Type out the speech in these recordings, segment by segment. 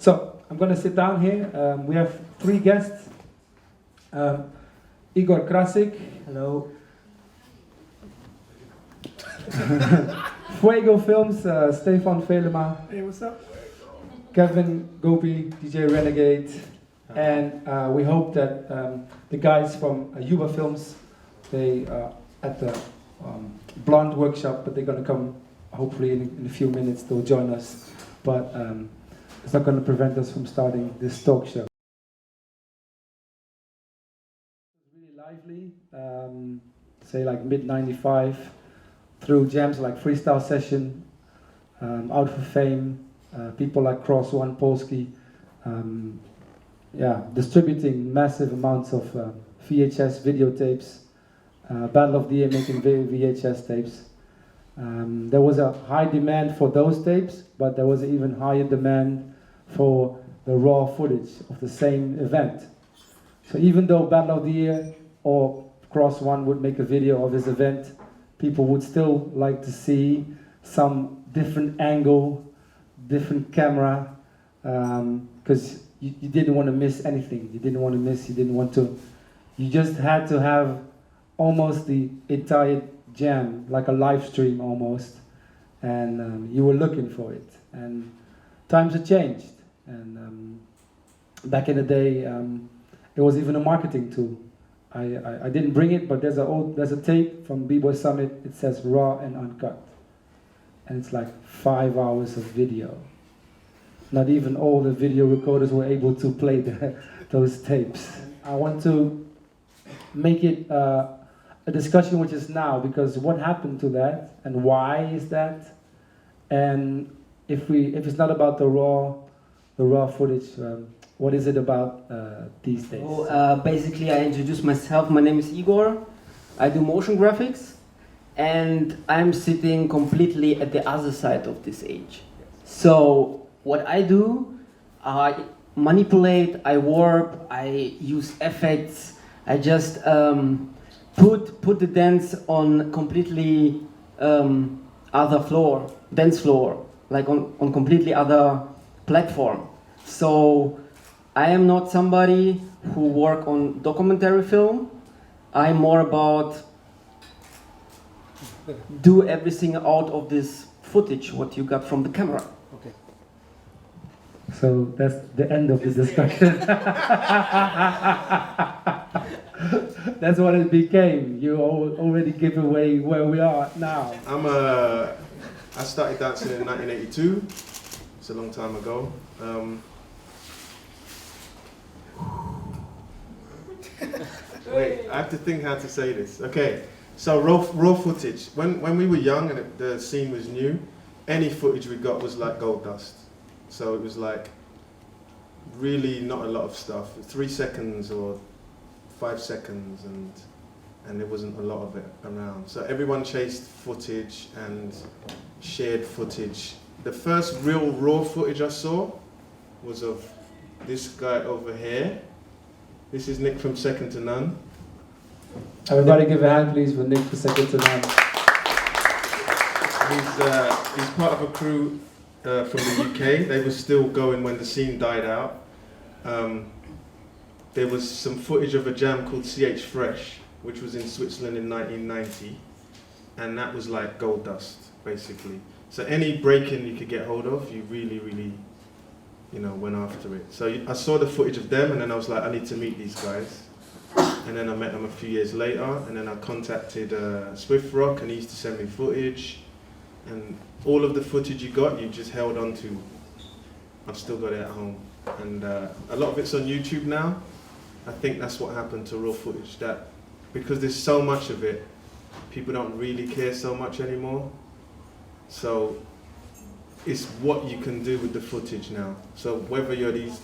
So I'm going to sit down here. We have three guests. Igor Krasik. Hello. Fuego Films, Stefan Velema. Hey, what's up? Kevin Gopi, DJ Renegade. And we hope that the guys from Yuba Films, they at the Blonde workshop, but they're going to come hopefully in a few minutes. They'll join us. But it's not going to prevent us from starting this talk show. It's really lively, say like mid-95, through jams like Freestyle Session, Out for Fame, people like Cross One Polski, distributing massive amounts of VHS videotapes, Battle of the Year making VHS tapes. There was a high demand for those tapes, but there was an even higher demand for the raw footage of the same event. So even though Battle of the Year or Cross One would make a video of his event, people would still like to see some different angle, different camera, because you didn't want to miss anything. You just had to have almost the entire jam, like a live stream almost, and you were looking for it. And times have changed, and back in the day, it was even a marketing tool. I didn't bring it, but there's a tape from B-Boy Summit. It says raw and uncut, and it's like 5 hours of video. Not even all the video recorders were able to play those tapes. I want to make it a discussion which is now, because what happened to that and why is that? And if it's not about the raw footage, what is it about these days? Well, basically, I introduce myself. My name is Igor. I do motion graphics, and I'm sitting completely at the other side of this age. So what I do, I manipulate, I warp, I use effects. I just put the dance on completely other dance floor, like on completely other platform. So I am not somebody who work on documentary film. I'm more about do everything out of this footage what you got from the camera. Okay. So that's the end of the discussion. That's what it became. You already give away where we are now. I started dancing in 1982. It's a long time ago. Wait, I have to think how to say this. Okay, so raw footage. When we were young and the scene was new, any footage we got was like gold dust. So it was like really not a lot of stuff. 3 seconds or 5 seconds, and there wasn't a lot of it around. So everyone chased footage and shared footage. The first real raw footage I saw was of this guy over here. This is Nick from Second to None. Everybody give a hand please for Nick for Second to None. He's part of a crew from the UK. They were still going when the scene died out. There was some footage of a jam called CH Fresh, which was in Switzerland in 1990, and that was like gold dust, basically. So any break-in you could get hold of, you really, went after it. So I saw the footage of them, and then I was like, I need to meet these guys. And then I met them a few years later, and then I contacted Swift Rock, and he used to send me footage. And all of the footage you got, you just held on to. I've still got it at home. And a lot of it's on YouTube now. I think that's what happened to raw footage, that because there's so much of it, people don't really care so much anymore. So it's what you can do with the footage now. So whether you're these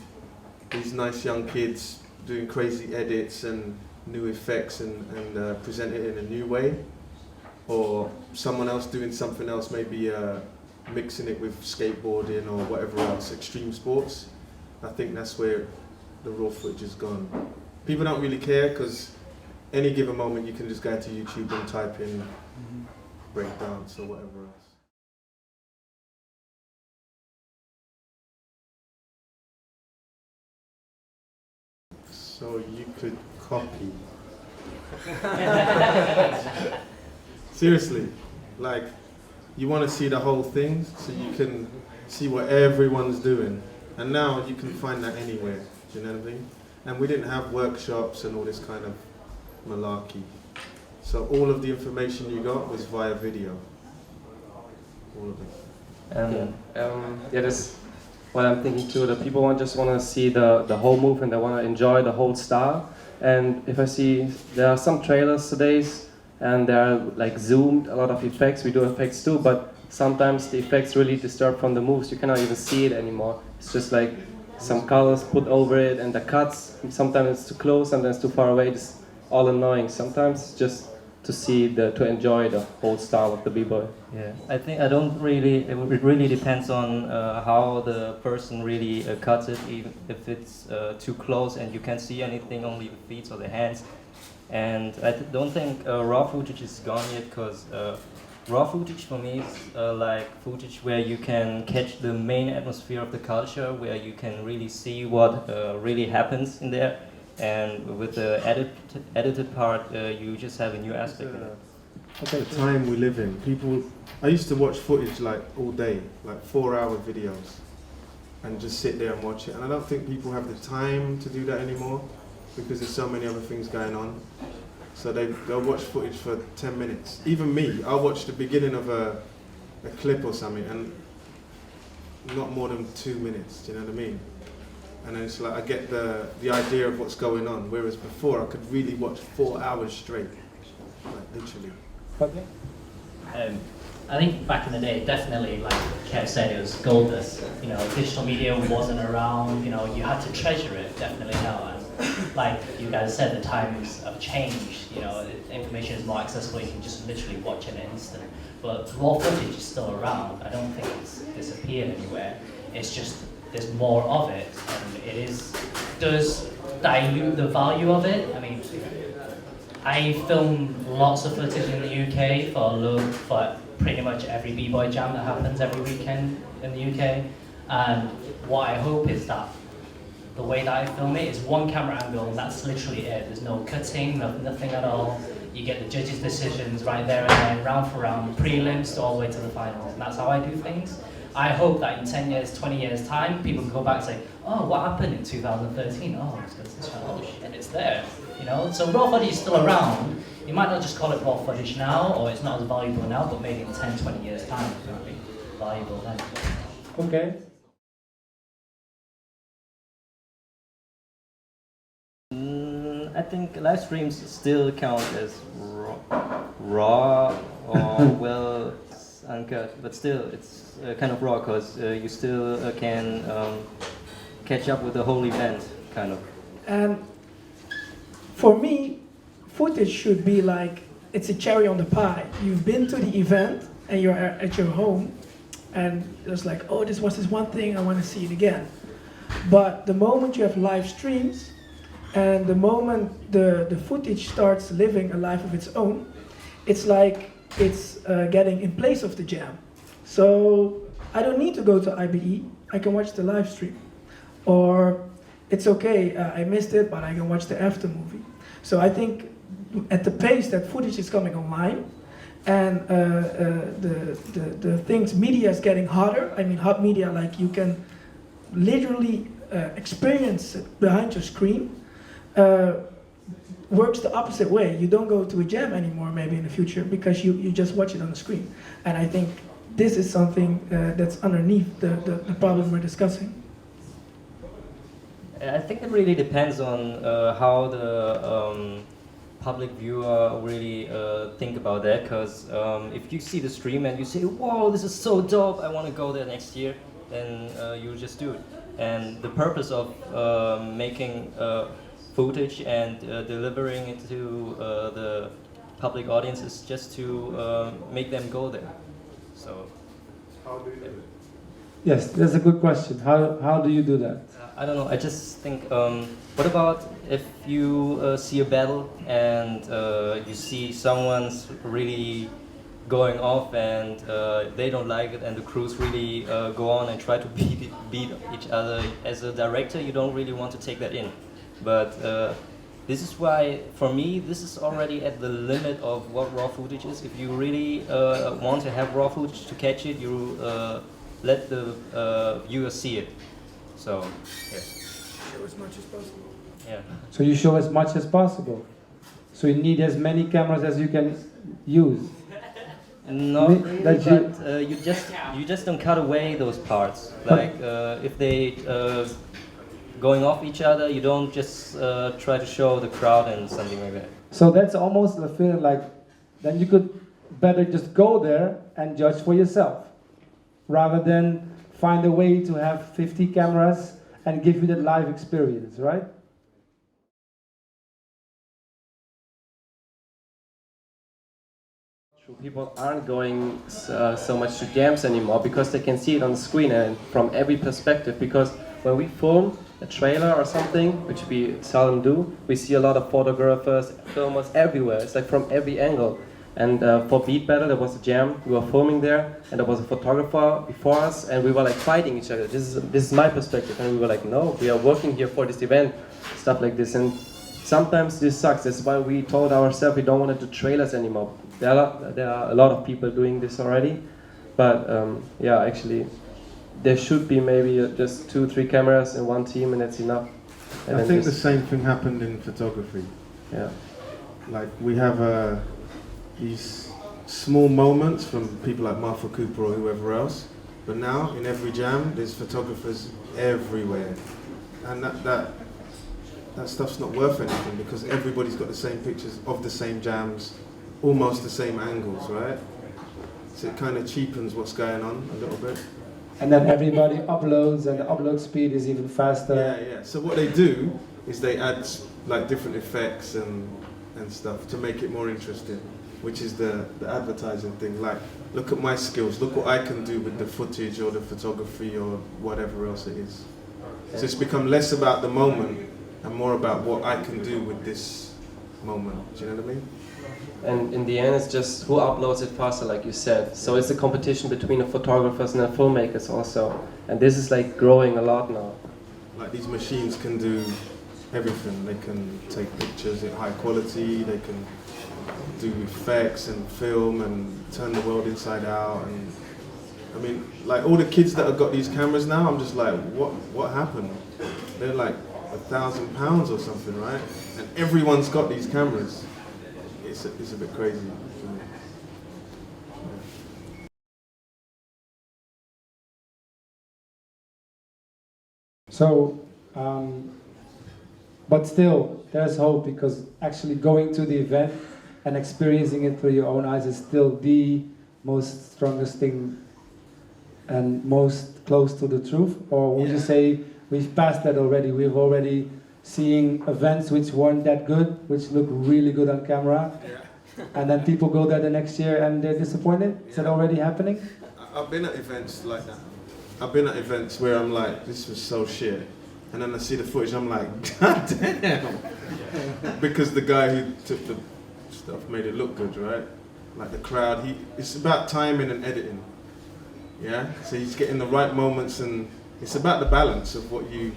nice young kids doing crazy edits and new effects and present it in a new way, or someone else doing something else, maybe mixing it with skateboarding or whatever else, extreme sports, I think that's where the raw footage is gone. People don't really care because any given moment you can just go to YouTube and type in breakdance or whatever else. so you could copy. Seriously, like, you want to see the whole thing so you can see what everyone's doing. And now you can find that anywhere, do you know what I mean? And we didn't have workshops and all this kind of malarkey. So all of the information you got was via video. All of it. And yeah, that's what I'm thinking too. The people just want to see the whole movement. They want to enjoy the whole style. And if I see there are some trailers today, and they are like zoomed, a lot of effects. We do effects too, but sometimes the effects really disturb from the moves. You cannot even see it anymore. It's just like some colors put over it, and the cuts. Sometimes it's too close, sometimes too far away. It's all annoying. Sometimes just to enjoy the whole style of the b-boy. Yeah, I think I don't really. It really depends on how the person really cuts it. Even if it's too close and you can't see anything, only the feet or the hands. And I don't think raw footage is gone yet, because raw footage for me is like footage where you can catch the main atmosphere of the culture, where you can really see what really happens in there. And with the edited part, you just have a new aspect in it. The time we live in, I used to watch footage like all day, like 4-hour videos, and just sit there and watch it. And I don't think people have the time to do that anymore, because there's so many other things going on. So they'll watch footage for 10 minutes. Even me, I'll watch the beginning of a clip or something, and not more than 2 minutes, do you know what I mean? And then it's like I get the idea of what's going on, whereas before I could really watch 4 hours straight, like literally. Okay. I think back in the day, definitely, like Kev said, it was gold dust. You know, digital media wasn't around. You know, you had to treasure it. Definitely now, and like you guys said, the times have changed. You know, information is more accessible. You can just literally watch it in an instant. But raw footage is still around. I don't think it's disappeared anywhere. It's just there's more of it, and does dilute the value of it. I mean, I film lots of footage in the UK for pretty much every b-boy jam that happens every weekend in the UK, and what I hope is that the way that I film it is one camera angle, and that's literally it. There's no cutting, nothing at all. You get the judges' decisions right there and then, round for round, prelims to all the way to the finals, and that's how I do things. I hope that in 10 years, 20 years time, people can go back and say, oh, what happened in 2013? Oh, let's go to this one. Oh shit, it's there. You know, so raw footage is still around. You might not just call it raw footage now, or it's not as valuable now, but maybe in 10, 20 years time, it's going to be valuable then. Okay. I think live streams still count as raw or well uncut, but still it's kind of raw, because you still can catch up with the whole event, kind of. And for me, footage should be like, it's a cherry on the pie. You've been to the event and you're at your home, and it's like, oh, this was this one thing, I want to see it again. But the moment you have live streams, and the moment the footage starts living a life of its own, it's like it's getting in place of the jam. So I don't need to go to IBE, I can watch the live stream. Or it's okay, I missed it, but I can watch the after movie. So I think at the pace that footage is coming online, and the things, media is getting hotter. I mean, hot media, like you can literally experience it behind your screen. Works the opposite way. You don't go to a jam anymore, maybe in the future, because you just watch it on the screen. And I think this is something that's underneath the problem we're discussing. I think it really depends on how the public viewer really think about that, because if you see the stream and you say, whoa, this is so dope, I want to go there next year, then you just do it. And the purpose of making footage and delivering it to the public audience is just to make them go there. So, How do you do it? Yes, that's a good question. How do you do that? I don't know, I just think, what about if you see a battle and you see someone's really going off and they don't like it, and the crews really go on and try to beat each other. As a director, you don't really want to take that in. But this is why, for me, this is already at the limit of what raw footage is. If you really want to have raw footage to catch it, you let the viewer see it. So, yeah. Show as much as possible. Yeah. So you show as much as possible. So you need as many cameras as you can use. Not really, That but you just don't cut away those parts. Like if they going off each other, you don't just try to show the crowd and something like that. So that's almost the feeling like, then you could better just go there and judge for yourself, rather than find a way to have 50 cameras and give you that live experience, right? People aren't going so much to jams anymore because they can see it on the screen and from every perspective. Because when we film a trailer or something, which we seldom do, we see a lot of photographers, filmers everywhere. It's like from every angle. And for Beat Battle, there was a jam. We were filming there, and there was a photographer before us, and we were like fighting each other. This is my perspective, and we were like, no, we are working here for this event, stuff like this. And sometimes this sucks. That's why we told ourselves we don't want to do trailers anymore. There are a lot of people doing this already, but yeah, actually, there should be maybe just 2-3 cameras in one team, and that's enough. And I think the same thing happened in photography. Yeah. Like we have these small moments from people like Martha Cooper or whoever else, but now in every jam there's photographers everywhere, and that stuff's not worth anything because everybody's got the same pictures of the same jams, almost the same angles, right? So it kind of cheapens what's going on a little bit. And then everybody uploads, and the upload speed is even faster. Yeah. So what they do is they add like different effects and stuff to make it more interesting, which is the advertising thing. Like, look at my skills, look what I can do with the footage or the photography or whatever else it is. So it's become less about the moment and more about what I can do with this moment. Do you know what I mean? And in the end, it's just who uploads it faster, like you said. So it's a competition between the photographers and the filmmakers also. And this is like growing a lot now. Like these machines can do everything. They can take pictures in high quality, they can do effects and film and turn the world inside out. And I mean, like all the kids that have got these cameras now, I'm just like, what happened? They're like £1,000 or something, right? And everyone's got these cameras. It's a bit crazy. So, but still, there's hope, because actually going to the event and experiencing it through your own eyes is still the most strongest thing and most close to the truth. Or would you say we've passed that already? We've already seen events which weren't that good, which look really good on camera, and then people go there the next year and they're disappointed? Is that already happening? I've been at events like that. I've been at events where I'm like, this was so shit. And then I see the footage, I'm like, god damn. Because the guy who took the stuff made it look good, right? Like the crowd, it's about timing and editing. Yeah? So he's getting the right moments, and it's about the balance of what you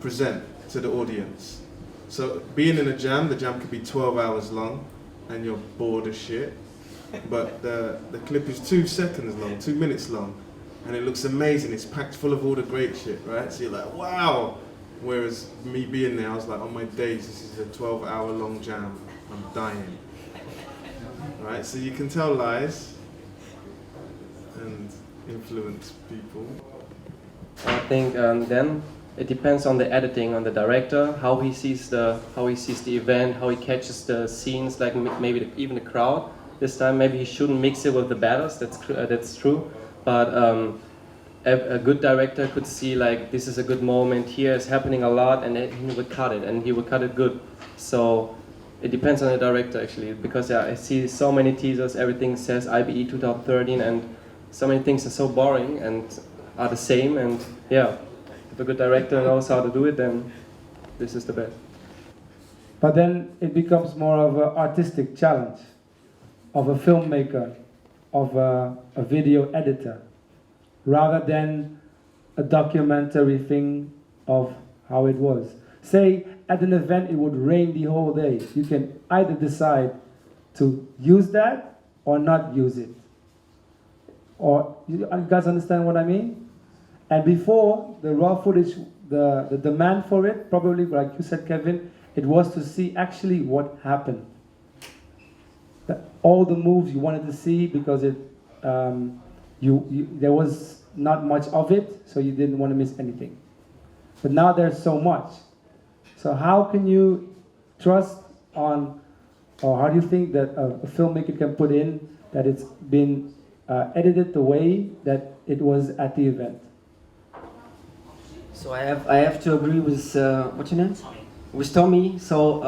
present to the audience. So being in a jam, the jam could be 12 hours long and you're bored as shit. But the clip is 2 seconds long, 2 minutes long, and it looks amazing. It's packed full of all the great shit, right? So you're like, wow. Whereas me being there, I was like, on my days, this is a 12-hour long jam. I'm dying. Right? So you can tell lies and influence people. I think then it depends on the editing, on the director, how he sees the event, how he catches the scenes, like maybe even the crowd. This time maybe he shouldn't mix it with the battles. That's true. But a good director could see like this is a good moment here, it's happening a lot, and then he would cut it, and he would cut it good. So it depends on the director actually, because I see so many teasers, everything says IBE 2013, and so many things are so boring and are the same. And yeah, if a good director knows how to do it, then this is the best. But then it becomes more of an artistic challenge of a filmmaker, of a video editor, rather than a documentary thing of how it was. Say at an event it would rain the whole day. You can either decide to use that or not use it. Or you guys understand what I mean? And before, the raw footage, the demand for it, probably like you said, Kevin, it was to see actually what happened. All the moves you wanted to see because it, there was not much of it, so you didn't want to miss anything. But now there's so much. So how can you trust on, or how do you think that a filmmaker can put in that it's been edited the way that it was at the event? So I have to agree with what's your name? With Tommy. So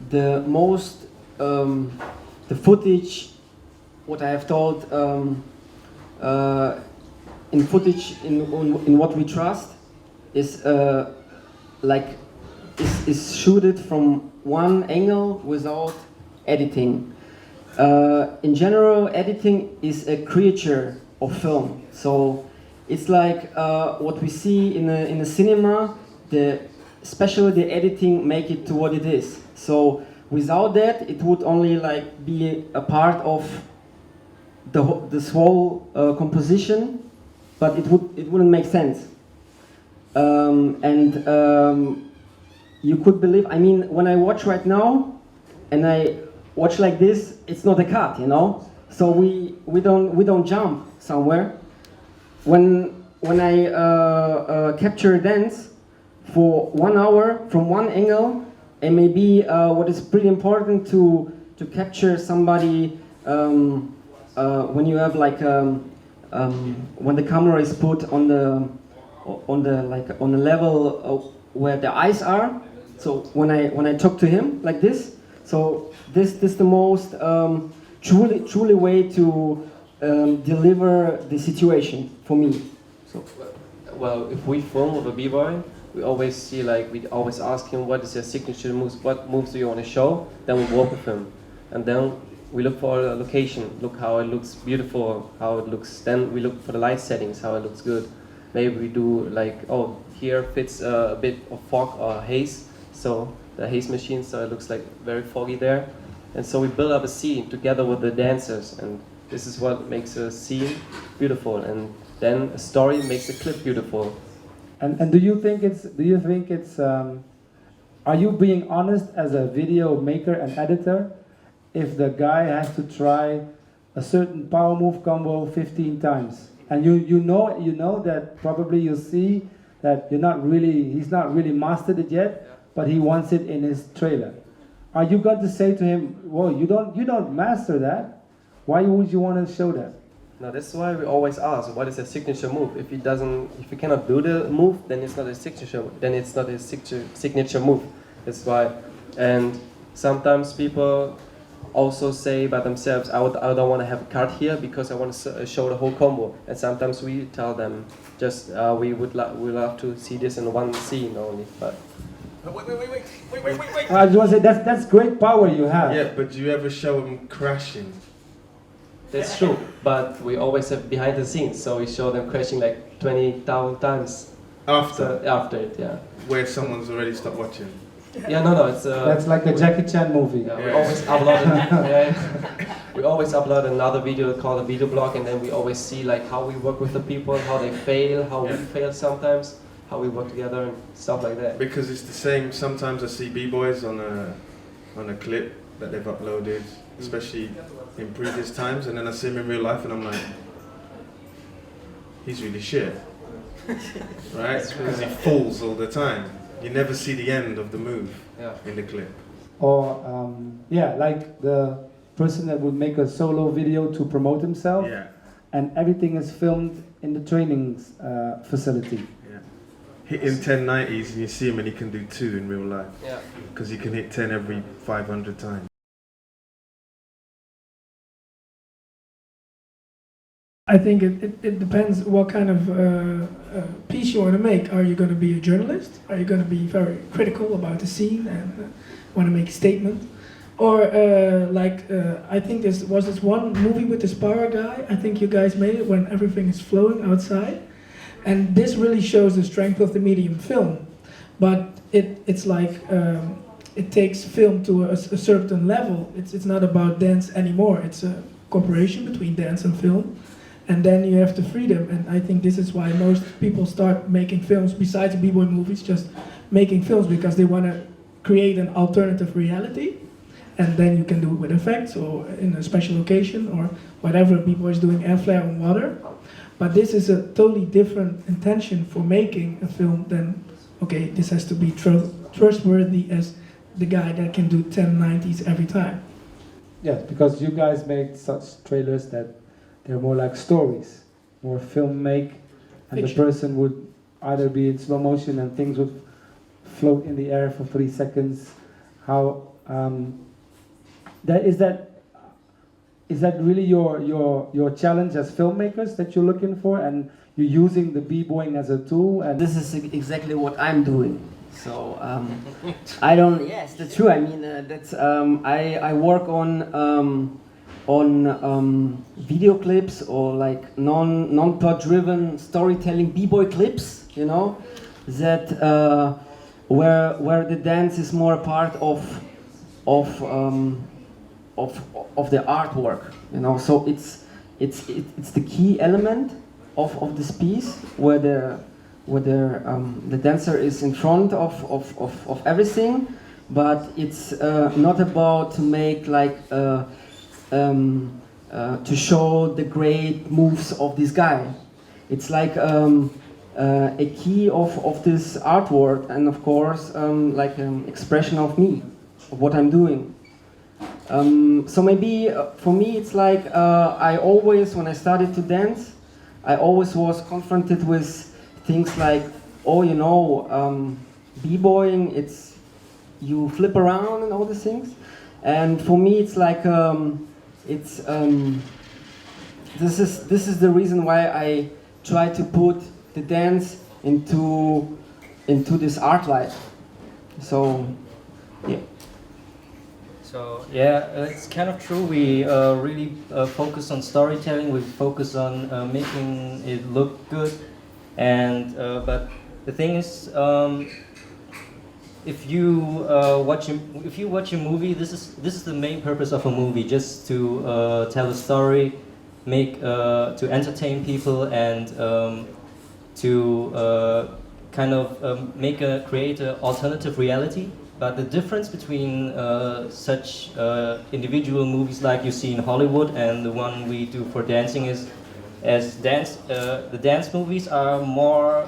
the most the footage, what I have told in footage in what we trust is like is shooted from one angle without editing. In general, editing is a creature of film. So it's like what we see in a cinema. Especially the editing make it to what it is. So without that, it would only like be a part of this whole composition, but it wouldn't make sense. You could believe. I mean, when I watch right now, and I watch like this, it's not a cut, you know. So we don't jump somewhere. When I capture a dance for 1 hour from one angle, and maybe what is pretty important to capture somebody when you have like when the camera is put on the level where the eyes are. So when I talk to him like this, so this the most truly way to deliver the situation for me. So well, if we film with a b-boy, we always see like we always ask him what is your signature moves, what moves do you want to show. Then we work with him, and then we look for a location, look how it looks beautiful, how it looks. Then we look for the light settings, how it looks good. Maybe we do like, oh, here fits a bit of fog or haze, so the haze machine, so it looks like very foggy there. And so we build up a scene together with the dancers, and this is what makes a scene beautiful. And then a story makes a clip beautiful. And do you think it's are you being honest as a video maker and editor if the guy has to try a certain power move combo 15 times and you know that probably you'll see that he's not really mastered it yet, but he wants it in his trailer? Are you going to say to him, whoa, you don't master that, why would you want to show that? Now that's why we always ask, what is a signature move? If he cannot do the move, then it's not a signature. Then it's not a signature move. That's why. And sometimes people also say by themselves, I don't want to have a cut here because I want to show the whole combo. And sometimes we tell them, just we love to see this in one scene only. But Wait. I just want to say that's great power you have. Yeah, but do you ever show them crashing? that's true, but we always have behind the scenes, so we show them crashing like 20,000 times. After It, yeah. where someone's already stopped watching. Yeah, no, it's. That's like a Jackie Chan movie. Yeah, we always upload. We always upload another video called a video blog, and then we always see like how we work with the people, how they fail, how we fail sometimes, how we work together, and stuff like that. Because it's the same. Sometimes I see b-boys on a clip that they've uploaded, especially in previous times, and then I see him in real life, and I'm like, he's really shit, right? Because he falls all the time. You never see the end of the move in the clip. Or like the person that would make a solo video to promote himself, and everything is filmed in the training facility. Hitting 1090s, and you see him and he can do 2 in real life. Yeah. Because he can hit 10 every 500 times. I think it depends what kind of piece you want to make. Are you going to be a journalist? Are you going to be very critical about the scene and want to make a statement? Or I think there was this one movie with this power guy. I think you guys made it when everything is flowing outside. And this really shows the strength of the medium film. but it's like it takes film to a certain level. It's not about dance anymore. It's a cooperation between dance and film, and then you have the freedom. And I think this is why most people start making films besides b-boy movies, just making films because they want to create an alternative reality, and then you can do it with effects or in a special occasion or whatever b-boy is doing, air flare on water. But this is a totally different intention for making a film than, okay, this has to be trustworthy as the guy that can do 1090s every time. Yes, because you guys make such trailers that they're more like stories, more film make, and Fiction. the person would either be in slow motion and things would float in the air for 3 seconds. How is that really your challenge as filmmakers that you're looking for, and you're using the b-boying as a tool? And This is exactly what I'm doing. So I don't. Yes, that's true. I mean, I work on video clips or like non-plot driven storytelling b-boy clips. You know, that where the dance is more a part of the artwork. You know, so it's the key element of this piece where the dancer is in front of everything, but it's not about to make like to show the great moves of this guy. It's like a key of this artwork, and of course like an expression of me, of what I'm doing. So maybe for me it's like I always, when I started to dance, I always was confronted with things like, oh, you know, b-boying, it's you flip around and all these things. And for me, it's like this is the reason why I try to put the dance into this art life. So, yeah. So yeah, it's kind of true. We really focus on storytelling. We focus on making it look good. And but the thing is, if you watch a movie, this is the main purpose of a movie, just to tell a story, to entertain people, and to kind of create an alternative reality. But the difference between such individual movies like you see in Hollywood and the one we do for dancing is, the dance movies are more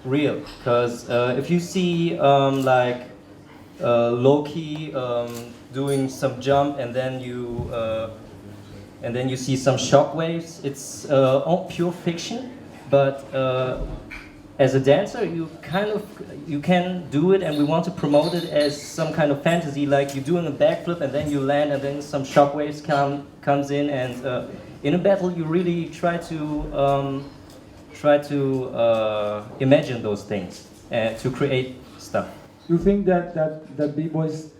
real. Because if you see Loki doing some jump and then you see some shockwaves, it's all pure fiction. But as a dancer, you can do it, and we want to promote it as some kind of fantasy, like you're doing a backflip and then you land and then some shockwaves comes in, and in a battle you really try to imagine those things and to create stuff. you think that b-boys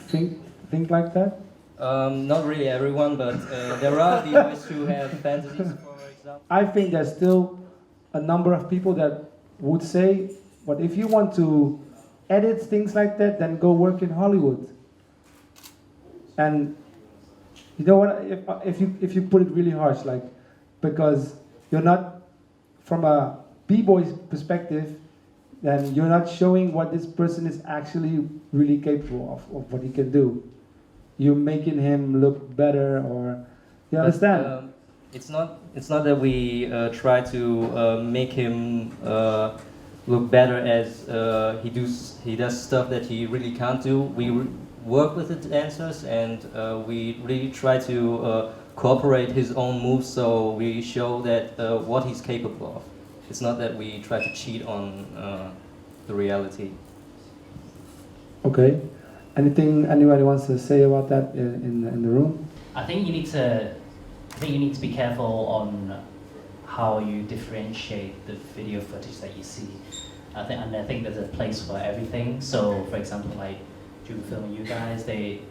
think like that? Not really everyone, but there are b-boys who have fantasies, for example. I think there's still a number of people that would say, but if you want to edit things like that, then go work in Hollywood. And you know what, if you put it really harsh, like, because you're not, from a b-boy's perspective, then you're not showing what this person is actually really capable of what he can do. You're making him look better, or, you understand? It's not that we try to make him look better as he does stuff that he really can't do. We work with the dancers, and we really try to cooperate his own moves, so we show that what he's capable of. It's not that we try to cheat on the reality. Okay. Anything anybody wants to say about that in the room? I think you need to be careful on how you differentiate the video footage that you see. I think there's a place for everything. So, for example, like during filming you guys, they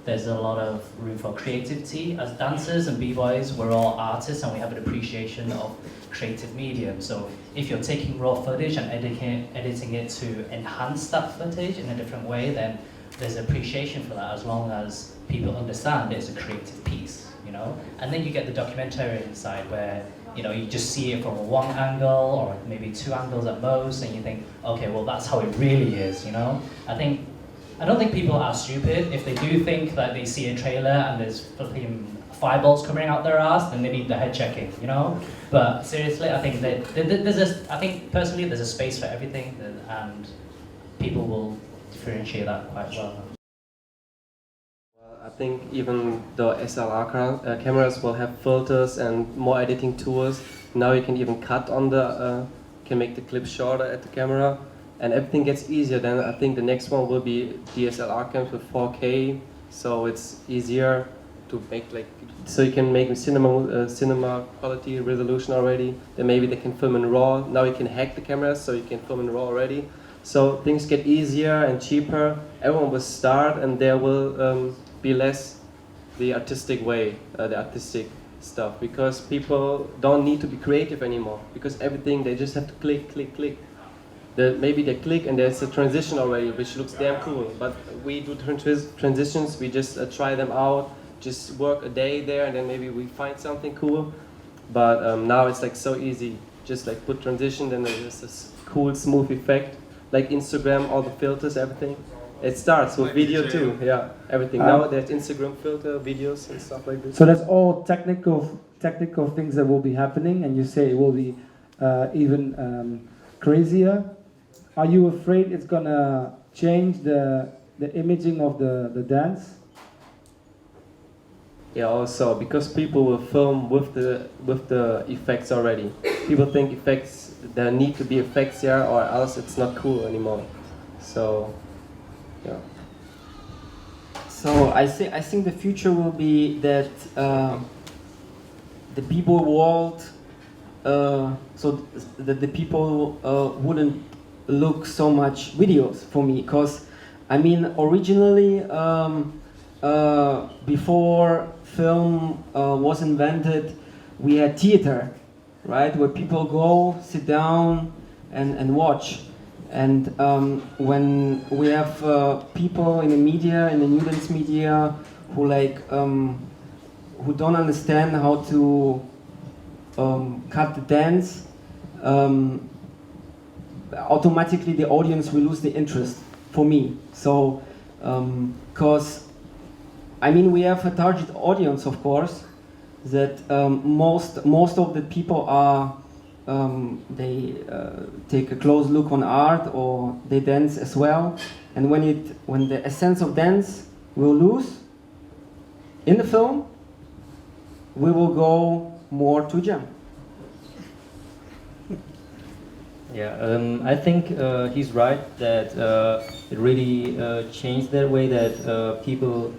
there's a lot of room for creativity. As dancers and b-boys, we're all artists and we have an appreciation of creative medium. So if you're taking raw footage and editing it to enhance that footage in a different way, then there's appreciation for that, as long as people understand it's a creative piece, you know? And then you get the documentarian side where, you know, you just see it from one angle or maybe two angles at most, and you think, okay, well, that's how it really is, you know? I don't think people are stupid. If they do think that they see a trailer and there's flipping fireballs coming out their ass, then they need the head checking, you know? But seriously, I think that I think personally there's a space for everything, and people will differentiate that quite well. Well, I think even the SLR cameras will have filters and more editing tools. Now you can even cut on the, can make the clip shorter at the camera, and everything gets easier. Then I think the next one will be DSLR cams with 4K, so it's easier to make, like, so you can make cinema quality resolution already. Then maybe they can film in RAW. Now you can hack the cameras, so you can film in RAW already. So things get easier and cheaper. Everyone will start, and there will be less the artistic way, the artistic stuff, because people don't need to be creative anymore, because everything, they just have to click, click, click. Maybe they click and there's a transition already, which looks damn cool. But we do transitions, we just try them out, just work a day there, and then maybe we find something cool. But now it's like so easy, just like put transition, then there's this cool smooth effect, like Instagram, all the filters, everything. It starts with video too, yeah, everything. Now there's Instagram filter, videos and stuff like this. So that's all technical things that will be happening, and you say it will be even crazier. Are you afraid it's gonna change the imaging of the dance? Yeah, also because people will film with the effects already. People think effects, there need to be effects here, or else it's not cool anymore. So, yeah. So I think the future will be that the b-boy world, so that the people wouldn't look so much videos for me, because I mean originally before film was invented, we had theater, right, where people go, sit down and watch. And when we have people in the media, in the new dance media, who like who don't understand how to cut the dance, automatically the audience will lose the interest for me. So, because I mean we have a target audience, of course, that most of the people are they take a close look on art, or they dance as well. And when the essence of dance will lose in the film, we will go more to jam. Yeah, I think he's right that it really changed that way that people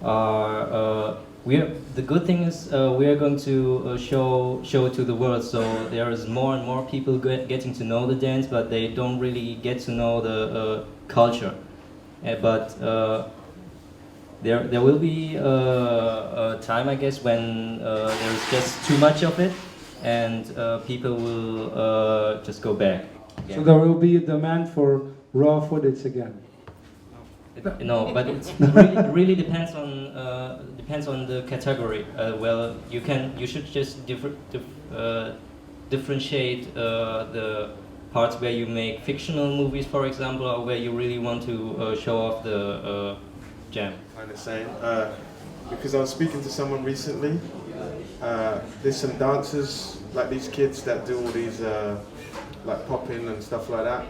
are. The good thing is we are going to show to the world. So there is more and more people getting to know the dance, but they don't really get to know the culture. But there will be a time, I guess, when there's just too much of it, and people will just go back again. So there will be a demand for raw footage again. No, but it really depends on the category. Well, you should just differentiate the parts where you make fictional movies, for example, or where you really want to show off the jam. I understand. Because I was speaking to someone recently. There's some dancers, like these kids that do all these like popping and stuff like that,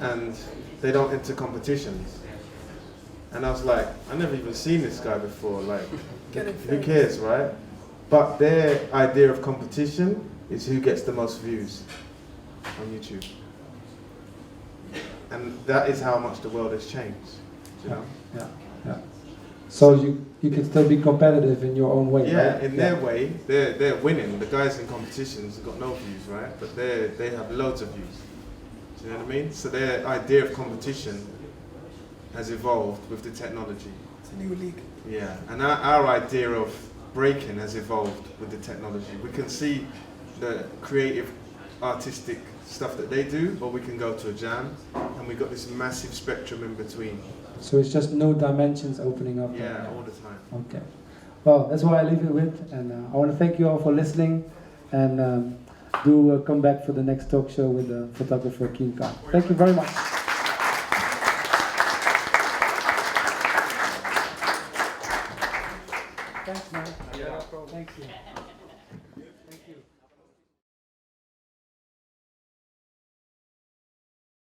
and they don't enter competitions. And I was like, I never even seen this guy before, like, who cares, right? But their idea of competition is who gets the most views on YouTube. And that is how much the world has changed, you know? Yeah. So you can still be competitive in your own way, yeah, right? In their way, they're winning. The guys in competitions have got no views, right? But they have loads of views. Do you know what I mean? So their idea of competition has evolved with the technology. It's a new league. Yeah, and our idea of breaking has evolved with the technology. We can see the creative, artistic stuff that they do, or we can go to a jam, and we've got this massive spectrum in between. So it's just new dimensions opening up. Yeah, all the time. Okay. Well, that's what I leave it with, and I want to thank you all for listening, and do come back for the next talk show with the photographer Keen Khan. Thank you very much. Thanks, man. Yeah, no problem. Thank you.